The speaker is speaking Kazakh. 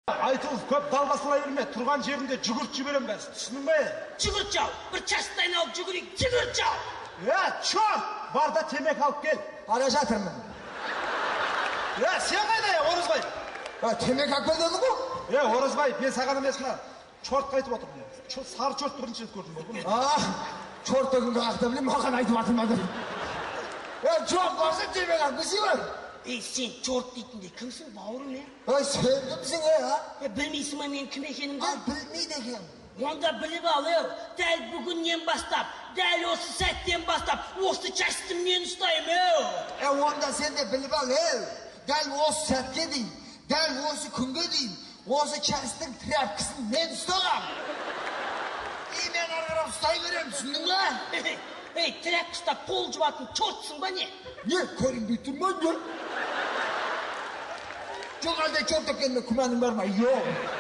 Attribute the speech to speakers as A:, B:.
A: Айтылып көп далбасалай берме, тұрған жерінде жүгірт жіберем бәрі, түсінің бе?
B: Жүгірт жау, бір чашты айналып жүгірейік, жүгірт жау.
A: Чорт, бар да темек алып кел.
C: Ара жатырмын.
A: Сен қайда, Орызбай?
C: Темек алып кел дедің ғой?
A: Орызбай, мен саған емес мына чорт қайтып отырмын. Сары чорт бірінші рет көрдім ғой.
C: Чорт дегенді қақта білем, маған айтып атылмады. Жоқ болса темек алып келсей ғой?
B: Сен чорт дейтінде кімсің, бауырым,
C: Сен кімсің,
B: Білмейсің ме мен кім екенімді?
C: Білмейді екен.
B: Онда біліп ал, дәл бүгіннен бастап, дәл осы сәттен бастап, осы чашты мен ұстаймын,
C: Онда сен де біліп ал, дәл осы сәтке дейін, дәл осы күнге дейін, осы чаштың тряпкасын мен ұстағам. Мен арғарап ұстай берем, түсіндің бе?
B: Тряпка ұстап қол жуатын чортсың ба не?
C: Не, көрінбей тұрман, жоқ? Жоқ, әлде чорт екеніне күмәнің бар ма? Жоқ.